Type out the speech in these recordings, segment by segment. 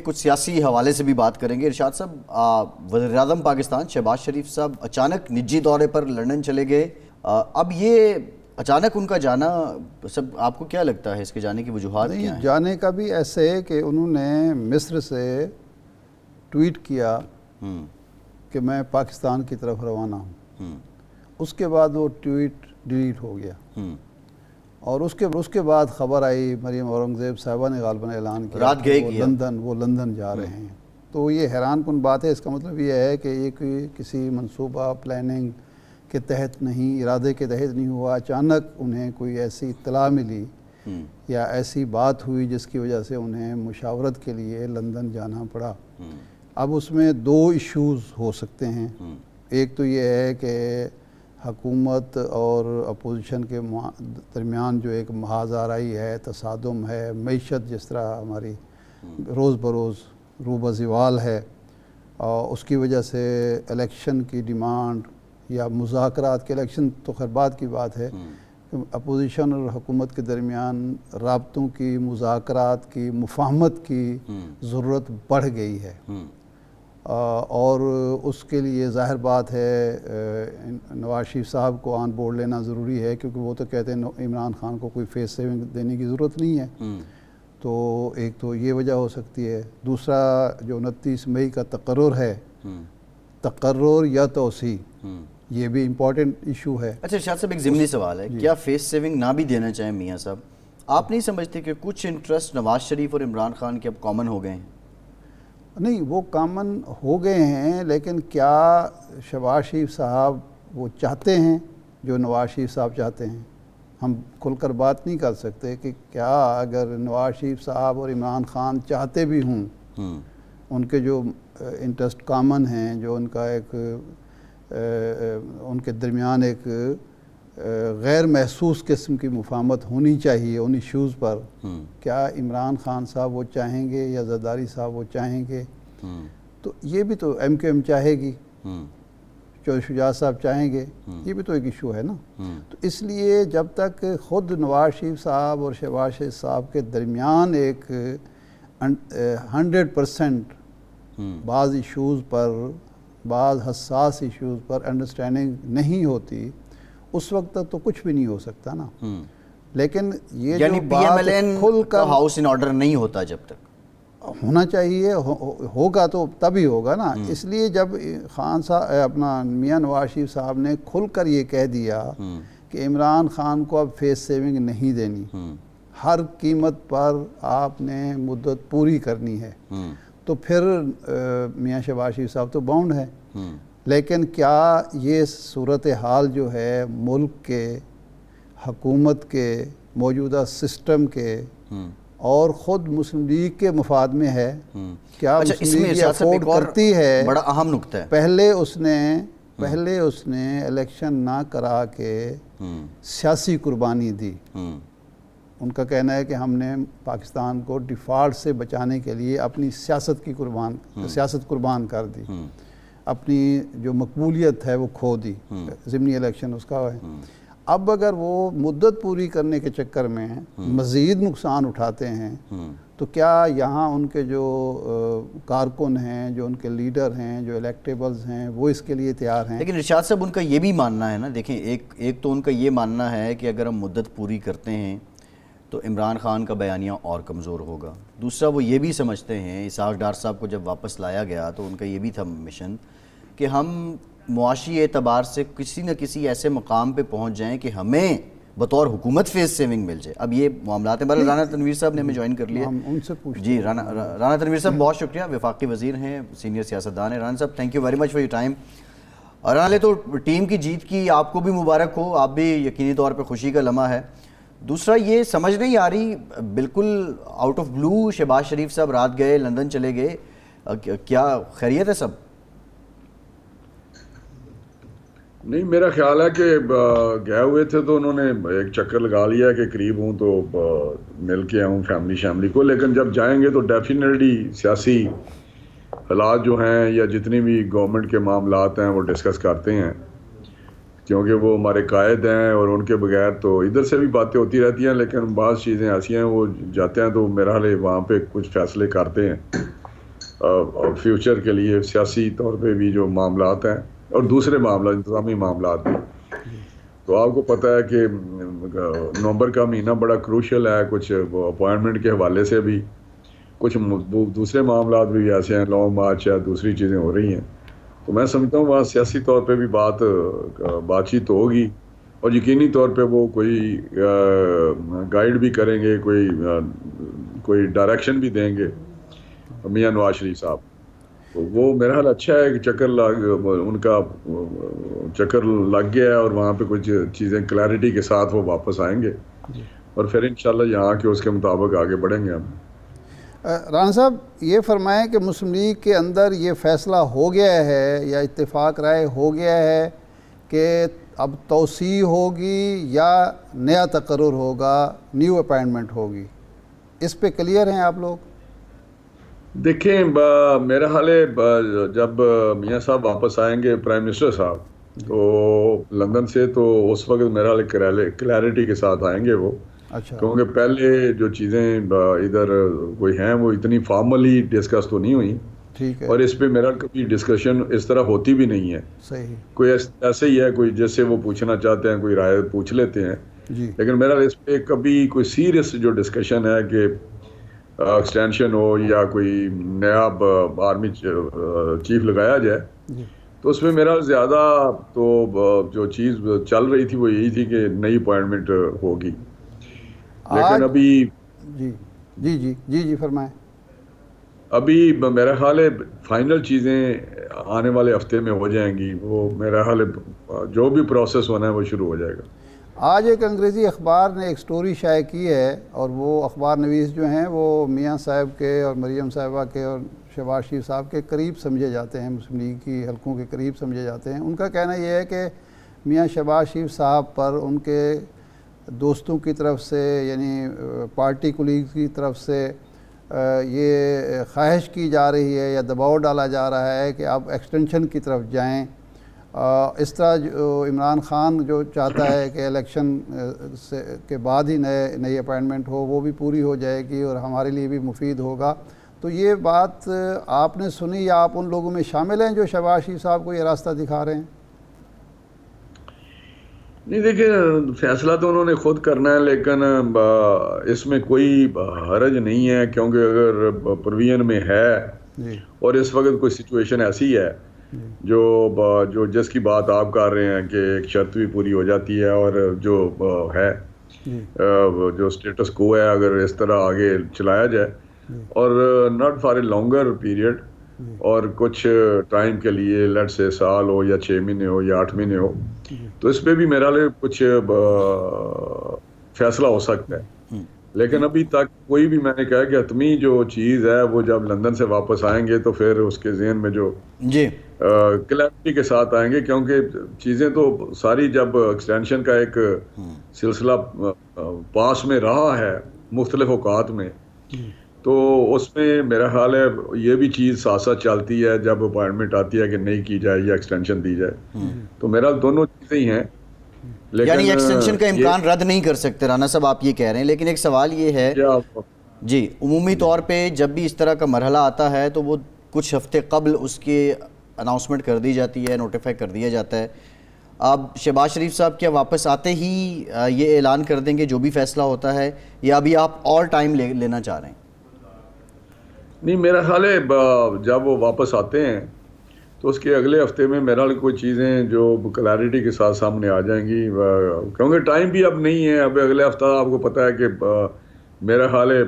کچھ سیاسی حوالے سے بھی بات کریں گے۔ ارشاد صاحب، وزیر اعظم پاکستان شہباز شریف صاحب اچانک نجی دورے پر لندن چلے گئے۔ اب یہ اچانک ان کا جانا، سب آپ کو کیا لگتا ہے اس کے جانے کی وجوہات کیا ہیں؟ جانے کا بھی ایسے ہے کہ انہوں نے مصر سے ٹویٹ کیا کہ میں پاکستان کی طرف روانہ ہوں، اس کے بعد وہ ٹویٹ ڈیلیٹ ہو گیا، اور اس کے بعد خبر آئی مریم اورنگزیب صاحبہ نے غالباً اعلان کیا کہ وہ لندن جا رہے ہیں۔ تو یہ حیران کن بات ہے۔ اس کا مطلب یہ ہے کہ یہ کسی منصوبہ پلاننگ کے تحت نہیں، ارادے کے تحت نہیں ہوا، اچانک انہیں کوئی ایسی اطلاع ملی یا ایسی بات ہوئی جس کی وجہ سے انہیں مشاورت کے لیے لندن جانا پڑا۔ اب اس میں دو ایشوز ہو سکتے ہیں۔ ایک تو یہ ہے کہ حکومت اور اپوزیشن کے درمیان جو ایک محاذ آرائی ہے، تصادم ہے، معیشت جس طرح ہماری روز بروز رو بزوال ہے، اور اس کی وجہ سے الیکشن کی ڈیمانڈ یا مذاکرات کے، الیکشن تو خیر بعد کی بات ہے، اپوزیشن اور حکومت کے درمیان رابطوں کی، مذاکرات کی، مفاہمت کی ضرورت بڑھ گئی ہے، اور اس کے لیے ظاہر بات ہے نواز شریف صاحب کو آن بورڈ لینا ضروری ہے، کیونکہ وہ تو کہتے ہیں عمران خان کو کوئی فیس سیونگ دینے کی ضرورت نہیں ہے۔ تو ایک تو یہ وجہ ہو سکتی ہے۔ دوسرا جو 29 مئی کا تقرر ہے، تقرر یا توسیع، یہ بھی امپورٹنٹ ایشو ہے۔ اچھا ارشاد صاحب، ایک ضمنی سوال ہے، کیا فیس سیونگ نہ بھی دینا چاہیں میاں صاحب، آپ نہیں سمجھتے کہ کچھ انٹرسٹ نواز شریف اور عمران خان کے اب کامن ہو گئے ہیں؟ نہیں، وہ کامن ہو گئے ہیں، لیکن کیا شہباز شریف صاحب وہ چاہتے ہیں جو نواز شریف صاحب چاہتے ہیں؟ ہم کھل کر بات نہیں کر سکتے کہ کیا اگر نواز شریف صاحب اور عمران خان چاہتے بھی ہوں، ان کے جو انٹرسٹ کامن ہیں، جو ان کا ایک ان کے درمیان ایک غیر محسوس قسم کی مفاہمت ہونی چاہیے ان ایشوز پر، کیا عمران خان صاحب وہ چاہیں گے یا زرداری صاحب وہ چاہیں گے؟ تو یہ بھی تو ایم کیو ایم چاہے گی، چودھری شجاعت صاحب چاہیں گے، یہ بھی تو ایک ایشو ہے نا۔ تو اس لیے جب تک خود نواز شریف صاحب اور شہباز شریف صاحب کے درمیان ایک 100% بعض ایشوز پر، بعض حساس ایشوز پر انڈرسٹینڈنگ نہیں ہوتی، اس وقت تک تو کچھ بھی نہیں ہو سکتا نا۔ لیکن یہ یعنی جو پی ایم بات ایل این کھل کا کر ہاؤس ان آرڈر نہیں ہوتا جب تک ہونا چاہیے، ہوگا تو تبھی ہوگا نا۔ اس لیے جب خان صاحب اپنا میاں نواز شریف صاحب نے کھل کر یہ کہہ دیا کہ عمران خان کو اب فیس سیونگ نہیں دینی، ہر قیمت پر آپ نے مدت پوری کرنی ہے، تو پھر میاں شہباز شریف صاحب تو باؤنڈ ہے۔ لیکن کیا یہ صورتحال جو ہے ملک کے، حکومت کے، موجودہ سسٹم کے اور خود مسلم لیگ کے مفاد میں ہے؟ کیا مسلم لیگ یہ افورڈ کرتی ہے؟ بڑا اہم نکتہ ہے، پہلے اس نے الیکشن نہ کرا کے سیاسی قربانی دی۔ ان کا کہنا ہے کہ ہم نے پاکستان کو ڈیفالٹ سے بچانے کے لیے اپنی سیاست قربان کر دی، اپنی جو مقبولیت ہے وہ کھو دی، ضمنی الیکشن اس کا ہے۔ اب اگر وہ مدت پوری کرنے کے چکر میں مزید نقصان اٹھاتے ہیں، تو کیا یہاں ان کے جو کارکن ہیں، جو ان کے لیڈر ہیں، جو الیکٹیبلز ہیں، وہ اس کے لیے تیار ہیں؟ لیکن ارشاد صاحب ان کا یہ بھی ماننا ہے نا، دیکھیں ایک تو ان کا یہ ماننا ہے کہ اگر ہم مدت پوری کرتے ہیں تو عمران خان کا بیانیہ اور کمزور ہوگا۔ دوسرا وہ یہ بھی سمجھتے ہیں، اسحاق ڈار صاحب کو جب واپس لایا گیا تو ان کا یہ بھی تھا مشن کہ ہم معاشی اعتبار سے کسی نہ کسی ایسے مقام پہ پہنچ جائیں کہ ہمیں بطور حکومت فیس سیونگ مل جائے۔ اب یہ معاملات ہیں۔ رانا تنویر صاحب نے ہمیں جوائن کر لیا، ہم ان سے پوچھتے جی رانا تنویر صاحب بہت شکریہ، وفاقی وزیر ہیں، سینئر سیاستدان ہیں۔ رانا صاحب thank you very much for your time. اور رانا تو ٹیم کی جیت کی آپ کو بھی مبارک ہو، آپ بھی یقینی طور پہ خوشی کا لمحہ ہے۔ دوسرا یہ سمجھ نہیں آ رہی، بالکل آؤٹ آف بلو شہباز شریف صاحب رات گئے، لندن چلے گئے، کیا خیریت ہے سب؟ نہیں، میرا خیال ہے کہ گئے ہوئے تھے تو انہوں نے ایک چکر لگا لیا کہ قریب ہوں تو مل کے آؤں فیملی کو، لیکن جب جائیں گے تو ڈیفینیٹلی سیاسی حالات جو ہیں یا جتنی بھی گورنمنٹ کے معاملات ہیں وہ ڈسکس کرتے ہیں، کیونکہ وہ ہمارے قائد ہیں اور ان کے بغیر تو ادھر سے بھی باتیں ہوتی رہتی ہیں، لیکن بعض چیزیں ایسی ہیں وہ جاتے ہیں تو میرا حال وہاں پہ کچھ فیصلے کرتے ہیں۔ فیوچر کے لیے سیاسی طور پہ بھی جو معاملات ہیں اور دوسرے معاملات انتظامی معاملات بھی. تو آپ کو پتہ ہے کہ نومبر کا مہینہ بڑا کروشل ہے, کچھ اپوائنٹمنٹ کے حوالے سے بھی, کچھ دوسرے معاملات بھی ایسے ہیں, لانگ مارچ یا دوسری چیزیں ہو رہی ہیں. تو میں سمجھتا ہوں وہاں سیاسی طور پہ بھی بات چیت تو ہوگی, اور یقینی طور پہ وہ کوئی گائیڈ بھی کریں گے, کوئی ڈائریکشن بھی دیں گے میاں نواز شریف صاحب. تو وہ میرا حال اچھا ہے کہ ان کا چکر لگ گیا ہے, اور وہاں پہ کچھ چیزیں کلیئرٹی کے ساتھ وہ واپس آئیں گے, اور پھر انشاءاللہ یہاں کے اس کے مطابق آگے بڑھیں گے ہم. رانا صاحب یہ فرمائیں کہ مسلم لیگ کے اندر یہ فیصلہ ہو گیا ہے یا اتفاق رائے ہو گیا ہے کہ اب توسیع ہوگی یا نیا تقرر ہوگا, نیو اپائنٹمنٹ ہوگی, اس پہ کلیئر ہیں آپ لوگ؟ دیکھیں میرا حال ہے جب میاں صاحب واپس آئیں گے پرائم منسٹر صاحب تو لندن سے, تو اس وقت میرا حال کلیئرٹی کے ساتھ آئیں گے وہ. اچھا. کیونکہ پہلے جو چیزیں ادھر کوئی ہیں وہ اتنی فارملی ڈسکس تو نہیں ہوئی, ٹھیک ہے, اور اس پہ میرا کبھی ڈسکشن اس طرح ہوتی بھی نہیں ہے. صحیح. کوئی ایسے ہی ہے, کوئی جیسے وہ پوچھنا چاہتے ہیں کوئی رائے پوچھ لیتے ہیں, جی. لیکن میرا اس پہ کبھی کوئی سیریس جو ڈسکشن ہے کہ ایکسٹینشن ہو یا کوئی نیا آرمی چیف لگایا جائے, جی. تو اس میں میرا زیادہ تو جو چیز چل رہی تھی وہ یہی تھی کہ نئی اپوائنٹمنٹ ہوگی. لیکن ابھی جی فرمائیں. ابھی میرا خیال ہے فائنل چیزیں آنے والے ہفتے میں ہو جائیں گی. وہ میرا خیال ہے جو بھی پروسیس ہونا ہے وہ شروع ہو جائے گا. آج ایک انگریزی اخبار نے ایک سٹوری شائع کی ہے, اور وہ اخبار نویس جو ہیں وہ میاں صاحب کے اور مریم صاحبہ کے اور شہباز شریف صاحب کے قریب سمجھے جاتے ہیں, مسلم لیگ کی حلقوں کے قریب سمجھے جاتے ہیں. ان کا کہنا یہ ہے کہ میاں شہباز شریف صاحب پر ان کے دوستوں کی طرف سے, یعنی پارٹی کولیگز کی طرف سے یہ خواہش کی جا رہی ہے یا دباؤ ڈالا جا رہا ہے کہ آپ ایکسٹینشن کی طرف جائیں. اس طرح جو عمران خان جو چاہتا ہے کہ الیکشن کے بعد ہی نئی اپائنٹمنٹ ہو, وہ بھی پوری ہو جائے گی اور ہمارے لیے بھی مفید ہوگا. تو یہ بات آپ نے سنی یا آپ ان لوگوں میں شامل ہیں جو شہباز شریف صاحب کو یہ راستہ دکھا رہے ہیں؟ نہیں دیکھیں, فیصلہ تو انہوں نے خود کرنا ہے, لیکن اس میں کوئی حرج نہیں ہے, کیونکہ اگر پروین میں ہے اور اس وقت کوئی سچویشن ایسی ہے جو جس کی بات آپ کر رہے ہیں کہ ایک شرط بھی پوری ہو جاتی ہے, اور جو ہے جو سٹیٹس کو ہے اگر اس طرح آگے چلایا جائے اور not for a longer period, اور کچھ ٹائم کے لیے لیٹ سے سال ہو یا 6 مہینے ہو یا 8 مہینے ہو, تو اس پہ بھی میرا لیے کچھ فیصلہ ہو سکتا ہے. لیکن ابھی تک کوئی بھی, میں نے کہا کہ حتمی جو چیز ہے وہ جب لندن سے واپس آئیں گے تو پھر اس کے ذہن میں جو کلیئرٹی کے ساتھ آئیں گے, کیونکہ چیزیں تو ساری جب ایکسٹینشن کا ایک سلسلہ پاس میں رہا ہے مختلف اوقات میں, تو اس میں میرا خیال ہے یہ بھی چیز ساتھ ساتھ چلتی ہے جب اپائنٹمنٹ آتی ہے کہ نہیں کی جائے یا ایکسٹینشن دی جائے. تو میرا دونوں چیزیں ہی ہیں, یعنی ایکسٹینشن کا امکان رد نہیں کر سکتے رانا صاحب, آپ یہ کہہ رہے ہیں. لیکن ایک سوال یہ ہے جی, عمومی طور پہ جب بھی اس طرح کا مرحلہ آتا ہے تو وہ کچھ ہفتے قبل اس کے اناؤنسمنٹ کر دی جاتی ہے, نوٹیفائی کر دیا جاتا ہے. اب شہباز شریف صاحب کیا واپس آتے ہی یہ اعلان کر دیں گے جو بھی فیصلہ ہوتا ہے, یا ابھی آپ اور ٹائم لینا چاہ رہے ہیں؟ نہیں, میرا خیال ہے جب وہ واپس آتے ہیں تو اس کے اگلے ہفتے میں میرا کوئی چیزیں جو کلیئرٹی کے ساتھ سامنے آ جائیں گی, کیونکہ ٹائم بھی اب نہیں ہے. اب اگلے ہفتہ آپ کو پتہ ہے کہ میرا خیال ہے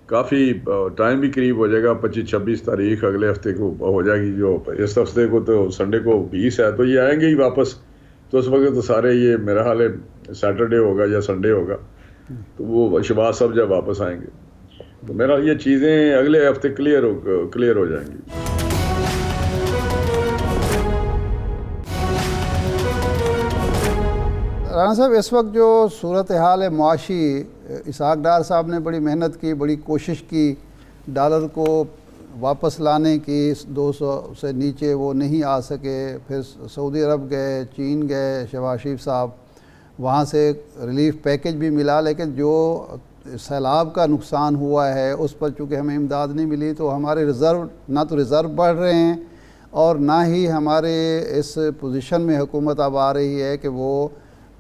کافی ٹائم بھی قریب ہو جائے گا, 25-26 تاریخ اگلے ہفتے کو ہو جائے گی. جو اس ہفتے کو تو سنڈے کو 20 ہے, تو یہ آئیں گے ہی واپس. تو اس وقت تو سارے یہ میرا خیال ہے سیٹرڈے ہوگا یا سنڈے ہوگا, تو وہ شہباز صاحب جب واپس آئیں گے تو میرا یہ چیزیں اگلے ہفتے کلیئر ہو جائیں گی. رانا صاحب, اس وقت جو صورتحال ہے معاشی, اسحاق ڈار صاحب نے بڑی محنت کی, بڑی کوشش کی ڈالر کو واپس لانے کی, 200 سے نیچے وہ نہیں آ سکے. پھر سعودی عرب گئے, چین گئے شہباز شریف صاحب, وہاں سے ریلیف پیکج بھی ملا, لیکن جو سیلاب کا نقصان ہوا ہے اس پر چونکہ ہمیں امداد نہیں ملی تو ہمارے ریزرو نہ تو ریزرو بڑھ رہے ہیں اور نہ ہی ہمارے اس پوزیشن میں حکومت اب آ رہی ہے کہ وہ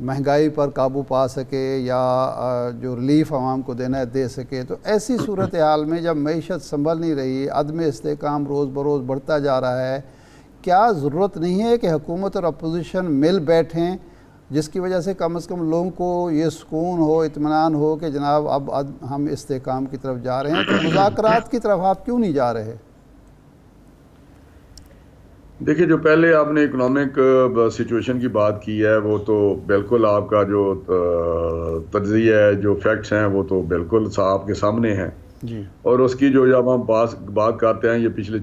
مہنگائی پر قابو پا سکے یا جو ریلیف عوام کو دینا ہے دے سکے. تو ایسی صورتحال میں جب معیشت سنبھل نہیں رہی, عدم استحکام روز بروز بڑھتا جا رہا ہے, کیا ضرورت نہیں ہے کہ حکومت اور اپوزیشن مل بیٹھیں جس کی وجہ سے کم از کم لوگوں کو یہ سکون ہو, اطمینان ہو کہ جناب اب ہم استحکام کی طرف جا رہے ہیں, تو مذاکرات کی طرف آپ کیوں نہیں جا رہے؟ دیکھیں, جو پہلے آپ نے اکنامک سچویشن کی بات کی ہے وہ تو بالکل آپ کا جو تجزیہ ہے, جو فیکٹس ہیں وہ تو بالکل آپ کے سامنے ہیں جی. اور اس کی جو جب ہم بات کرتے ہیں, یہ پچھلے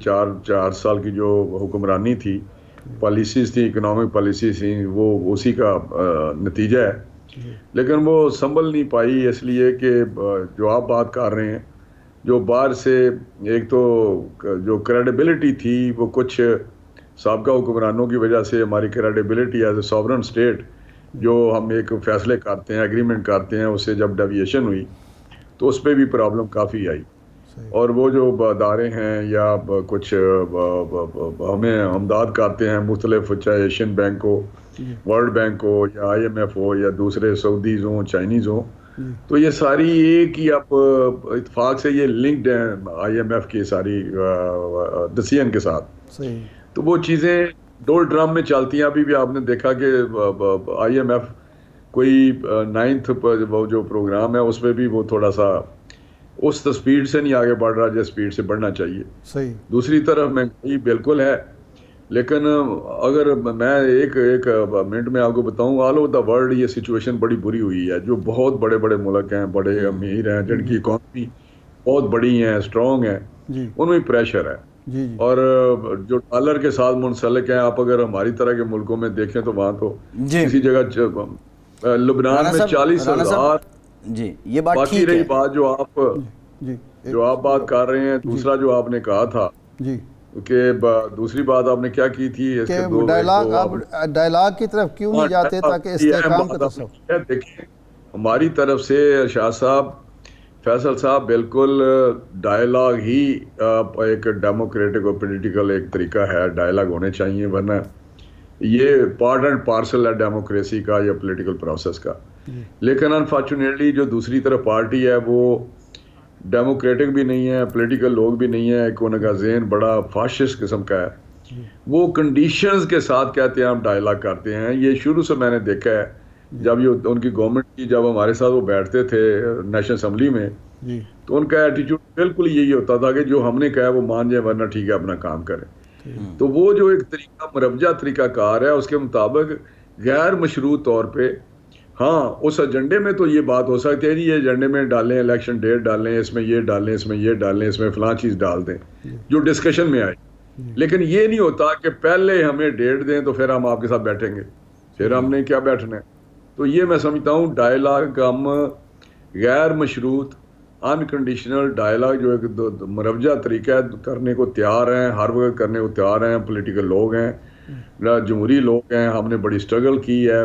چار سال کی جو حکمرانی تھی, پالیسیز تھیں, اکنامک پالیسیز تھیں, وہ اسی کا نتیجہ ہے. لیکن وہ سنبھل نہیں پائی اس لیے کہ جو آپ بات کر رہے ہیں, جو باہر سے ایک تو جو کریڈیبلٹی تھی وہ کچھ سابقہ حکمرانوں کی وجہ سے ہماری credibility as a sovereign state, جو ہم ایک فیصلے کرتے ہیں, ایگریمنٹ کرتے ہیں, اس سے جب ڈیویشن ہوئی تو اس پہ بھی پرابلم کافی آئی. اور وہ جو ادارے ہیں یا کچھ ہمیں امداد کرتے ہیں مختلف, چاہے ایشین بینک ہو, ورلڈ بینک ہو, یا آئی ایم ایف ہو, یا دوسرے سعودیز ہوں, چائنیز ہوں, تو یہ ساری ایک ہی آپ اتفاق سے یہ لنکڈ ہیں آئی ایم ایف کی ساری ڈسیزن کے ساتھ. تو وہ چیزیں ڈول ڈرم میں چلتی ہیں. ابھی بھی آپ نے دیکھا کہ آئی ایم ایف کوئی 9th وہ جو پروگرام ہے اس پہ بھی وہ تھوڑا سا اس سپیڈ سے نہیں آگے بڑھ رہا جس سپیڈ سے بڑھنا چاہیے. صحیح. دوسری طرف مہنگائی بالکل ہے, لیکن اگر میں ایک منٹ میں آپ کو بتاؤں, آل اوور دا ورلڈ یہ سچویشن بڑی بری ہوئی ہے. جو بہت بڑے بڑے ملک ہیں, بڑے امیر ہیں, جن کی اکانومی بہت بڑی ہیں, اسٹرانگ ہیں, ان میں پریشر ہے. اور جو ڈالر کے ساتھ منسلک ہیں, آپ اگر ہماری طرح کے ملکوں میں دیکھیں تو وہاں تو کسی جگہ لبنان میں 40,000. جی, یہ بات باقی رہی بات جو آپ بات کر رہے ہیں, دوسرا جو آپ نے کہا تھا کہ دوسری بات آپ نے کیا کی تھی کہ ڈائلاگ کی طرف کیوں نہیں جاتے تاکہ استحکام کا تصور. دیکھیں, ہماری طرف سے ارشاد صاحب, فیصل صاحب, بالکل ڈائلاگ ہی ایک ڈیموکریٹک اور پولیٹیکل ایک طریقہ ہے, ڈائلاگ ہونے چاہیے, ورنہ یہ پارٹ اینڈ پارسل ہے ڈیموکریسی کا یا پولیٹیکل پروسیس کا. لیکن انفارچونیٹلی جو دوسری طرف پارٹی ہے وہ ڈیموکریٹک بھی نہیں ہے, پولیٹیکل لوگ بھی نہیں ہیں, ان کا ذہن بڑا فاشسٹ قسم کا ہے. وہ کنڈیشنز کے ساتھ کہتے ہیں ہم ڈائلاگ کرتے ہیں. یہ شروع سے میں نے دیکھا ہے, جب یہ ان کی گورنمنٹ کی, جب ہمارے ساتھ وہ بیٹھتے تھے نیشنل اسمبلی میں, تو ان کا ایٹیٹیوڈ بالکل یہی ہوتا تھا کہ جو ہم نے کہا وہ مان جائیں, ورنہ ٹھیک ہے اپنا کام کریں. تو وہ جو ایک طریقہ مروجہ طریقہ کار ہے, اس کے مطابق غیر مشروط طور پہ, ہاں اس ایجنڈے میں تو یہ بات ہو سکتی ہے, یہ ایجنڈے میں ڈالیں, الیکشن ڈیٹ ڈالیں, اس میں یہ ڈالیں, اس میں یہ ڈالیں, اس میں فلاں چیز ڈال دیں جو ڈسکشن میں آئے. لیکن یہ نہیں ہوتا کہ پہلے ہمیں ڈیٹ دیں تو پھر ہم آپ کے ساتھ بیٹھیں گے, پھر ہم نے کیا بیٹھنا ہے. تو یہ میں سمجھتا ہوں ڈائلاگ ہم غیر مشروط انکنڈیشنل ڈائلاگ جو ایک مروجہ طریقہ ہے کرنے کو تیار ہیں, ہر وقت کرنے کو تیار ہیں. پولیٹیکل لوگ ہیں, جمہوری لوگ ہیں, ہم نے بڑی سٹرگل کی ہے,